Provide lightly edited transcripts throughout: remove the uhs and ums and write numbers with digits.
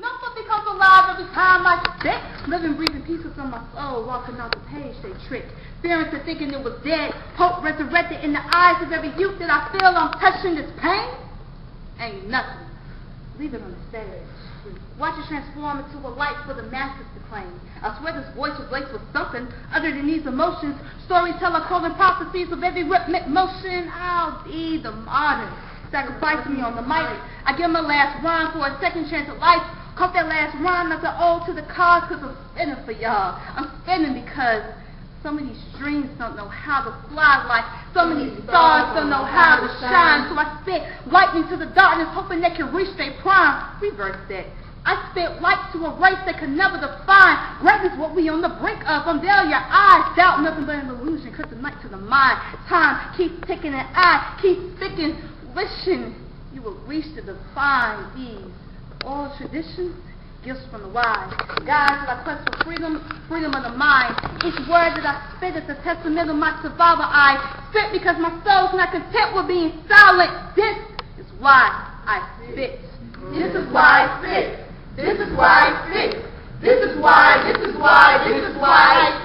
Not but because alive every time I spit. Living, breathing pieces of my soul, walking off the page they trick. Fearing to thinking it was dead. Hope resurrected in the eyes of every youth that I feel I'm touching this pain. Ain't nothing. Leave it on the stage. Watch it transform into a light for the masses to claim. I swear this voice was laced with something other than these emotions. Storyteller calling prophecies of every rhythmic motion. I'll be the martyr. Sacrifice me on the mic. I give my last rhyme for a second chance at life. Caught that last rhyme as I owe to the cause, cause I'm spinning for y'all. I'm spinning because some of these dreams don't know how to fly like some of these stars don't know how to shine. So I spit lightning to the darkness, hoping they can reach their prime. Reverse that. I spit light to a race that can never define. Greatness what we on the brink of. Unveil your eyes. Doubt nothing but an illusion. Cut the night to the mind. Time keeps ticking and I keep sticking. Wishing you will reach to define these old traditions, gifts from the wise. Guides that I quest for freedom, freedom of the mind. Each word that I spit is a testament of my survival. I spit because my soul's not content with being silent. This is why I spit. This is why I spit. This is why I spit. This is why I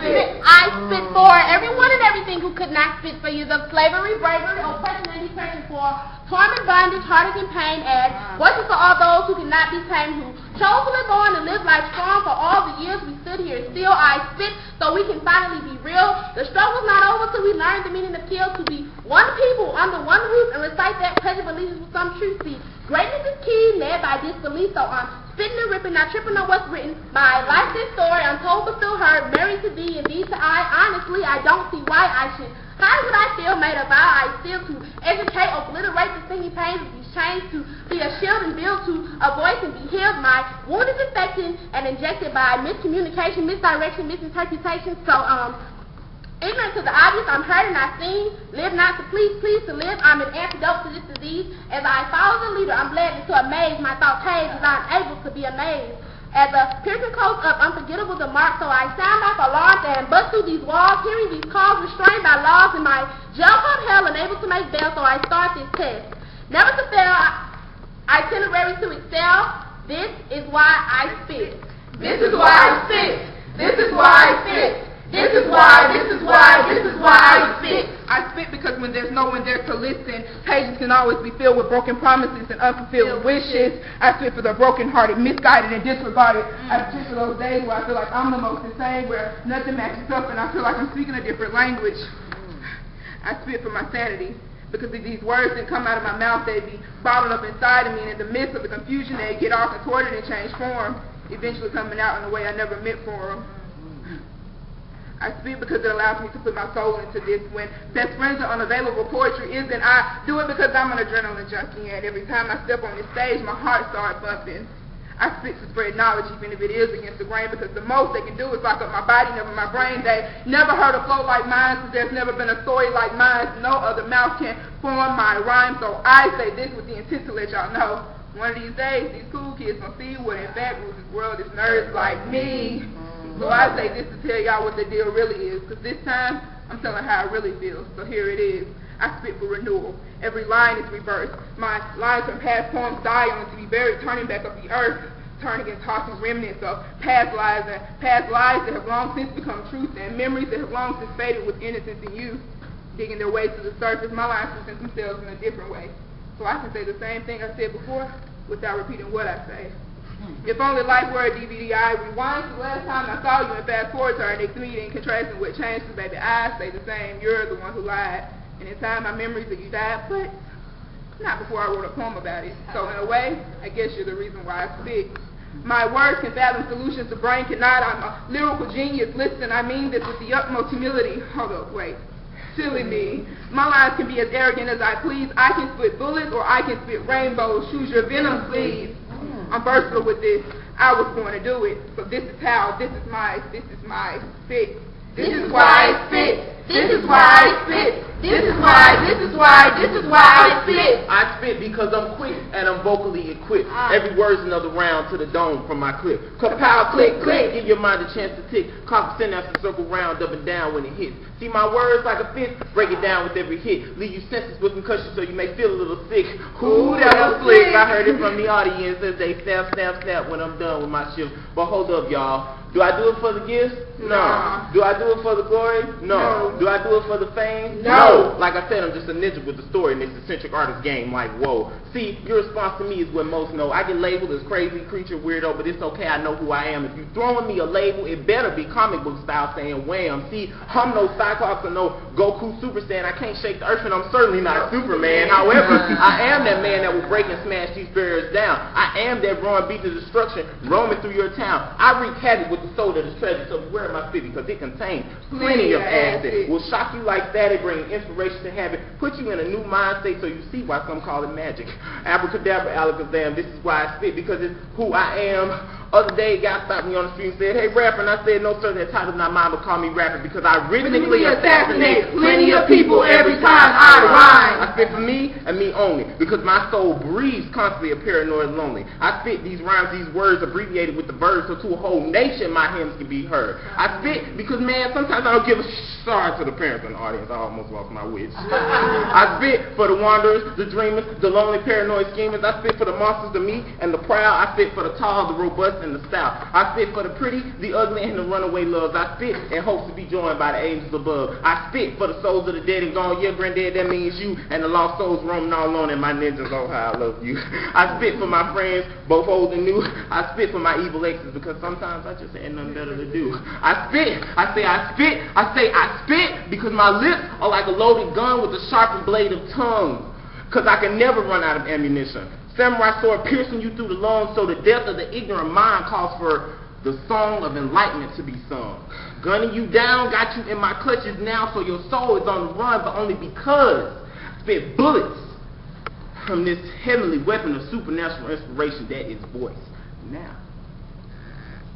spit. I spit for everyone and everything who could not spit for you. The slavery, bravery, oppression, and depression for torment, bondage, heartache, and pain. As voices for all those who cannot be tamed, who chose to live on and live life strong. For all the years we stood here still, I spit so we can finally be real. The struggle's not over till we learn the meaning of kill. To be one people under one roof and recite that pledge of allegiance with some truth. See, greatness is key, led by disbelief. So I'm spitting and ripping, not tripping on what's written. My life is story, untold but still heard, married to thee and thee to I. Honestly, I don't see why I should hide what I feel, made a vow. I still to educate, obliterate the stinging pains of these chains, to be a shield and build to a voice and be healed. My wound is infected and injected by miscommunication, misdirection, misinterpretation. So, ignorant to the obvious, I'm hurting, I sing, live not to please, please to live. I'm an antidote to this disease. As I follow the leader, I'm led into a maze. My thoughts haze as I'm able to be amazed. As a piercing close up, unforgettable the mark, so I sound off alarms and bust through these walls, hearing these calls restrained by laws in my jail called hell, unable to make bail, so I start this test. Never to fail, itinerary to excel. This is why I spit. This is why I spit. This is why I spit. This is why I spit. I spit because when there's no one there to listen, pages can always be filled with broken promises and unfulfilled wishes. I spit for the broken-hearted, misguided, and disregarded. I spit for those days where I feel like I'm the most insane, where nothing matches up and I feel like I'm speaking a different language. I spit for my sanity, because if these words didn't come out of my mouth, they'd be bottled up inside of me, and in the midst of the confusion, they'd get all contorted and change form, eventually coming out in a way I never meant for them. I spit because it allows me to put my soul into this. When best friends are unavailable, poetry isn't. I do it because I'm an adrenaline junkie, and every time I step on this stage, my heart starts bumping. I spit to spread knowledge, even if it is against the grain, because the most they can do is lock up my body, never my brain. They never heard a flow like mine, because there's never been a story like mine. No other mouth can form my rhyme, so I say this with the intent to let y'all know. One of these days, these cool kids gonna see what in fact rules this world is nerds like me. So I say this to tell y'all what the deal really is, because this time, I'm telling how it really feels. So here it is. I spit for renewal. Every line is reversed. My lines from past poems die only to be buried, turning back up the earth, turning and tossing remnants of past lives that have long since become truth, and memories that have long since faded with innocence and youth, digging their way to the surface. My lines present themselves in a different way. So I can say the same thing I said before without repeating what I say. If only life were a DVD, I rewind to the last time I saw you and fast forward to our next meeting, contrasting what changed, baby, I stay the same. You're the one who lied. And in time, my memories of you died, but not before I wrote a poem about it. So in a way, I guess you're the reason why I spit. My words can fathom solutions the brain cannot. I'm a lyrical genius. Listen, I mean this with the utmost humility. Hold up, wait. Silly me. My lines can be as arrogant as I please. I can spit bullets or I can spit rainbows. Choose your venom, please. I'm versatile with this. I was born to do it. So this is my spit. This is why I spit. This is why I spit. This is why why I spit. I spit because I'm quick and I'm vocally equipped. Every word's another round to the dome from my clip. Kapow, click, click, give your mind a chance to tick. Clock synapse and circle round, up and down when it hits. See my words like a fist, break it down with every hit. Leave you senseless with concussion so you may feel a little sick. Ooh, that was slick. I heard it from the audience as they snap, snap, snap when I'm done with my shift. But hold up, y'all. Do I do it for the gifts? No. Do I do it for the glory? No. Do I do it for the fame? No. Like I said, I'm just a ninja with the story in this eccentric artist game like, whoa. See, your response to me is what most know. I get labeled as crazy, creature, weirdo, but it's okay, I know who I am. If you throwing me a label, it better be comic book style saying wham. See, I'm no Cyclops or no Goku Super Saiyan. I can't shake the earth and I'm certainly not Superman. However, I am that man that will break and smash these barriers down. I am that roaring beat of destruction roaming through your town. I wreak havoc with the soul that is treasure, so beware my spit because it contains plenty of acid. Will shock you like static, bring inspiration to habit, put you in a new mind state so you see why some call it magic. Abracadabra, alakazam, this is why I spit because it's who I am. Other day, a guy stopped me on the street and said, "Hey, rapper," and I said, "No, sir, that title's not mine, but call me rapper because I rhythmically assassinate plenty of people every time I rhyme." I spit for me and me only because my soul breathes constantly a paranoid lonely. I spit these rhymes, these words abbreviated with the verbs so to a whole nation my hymns can be heard. I spit because, man, sometimes I don't give a sorry to the parents in the audience. I almost lost my wits. I spit for the wanderers, the dreamers, the lonely paranoid schemers. I spit for the monsters, the meek, and the proud. I spit for the tall, the robust, and the stout. I spit for the pretty, the ugly, and the runaway loves. I spit in hopes to be joined by the angels above. I spit for the souls of the dead and gone. Yeah, granddad, that means you and the lost souls roaming all alone and my ninjas. Oh, how I love you. I spit for my friends, both old and new. I spit for my evil exes because sometimes I just ain't nothing better to do. I spit. I say I spit. I say I spit because my lips are like a loaded gun with a sharpened blade of tongue. Because I can never run out of ammunition. Samurai sword piercing you through the lungs so the death of the ignorant mind calls for the song of enlightenment to be sung. Gunning you down, got you in my clutches now so your soul is on the run, but only because I spit bullets from this heavenly weapon of supernatural inspiration that is voice. Now,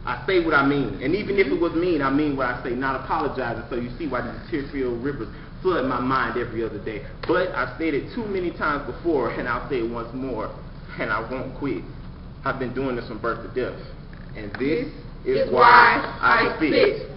I say what I mean, and even if it was mean, I mean what I say, not apologizing so you see why these tear-filled rivers flood my mind every other day. But I've said it too many times before, and I'll say it once more, and I won't quit. I've been doing this from birth to death, and this is why I spit.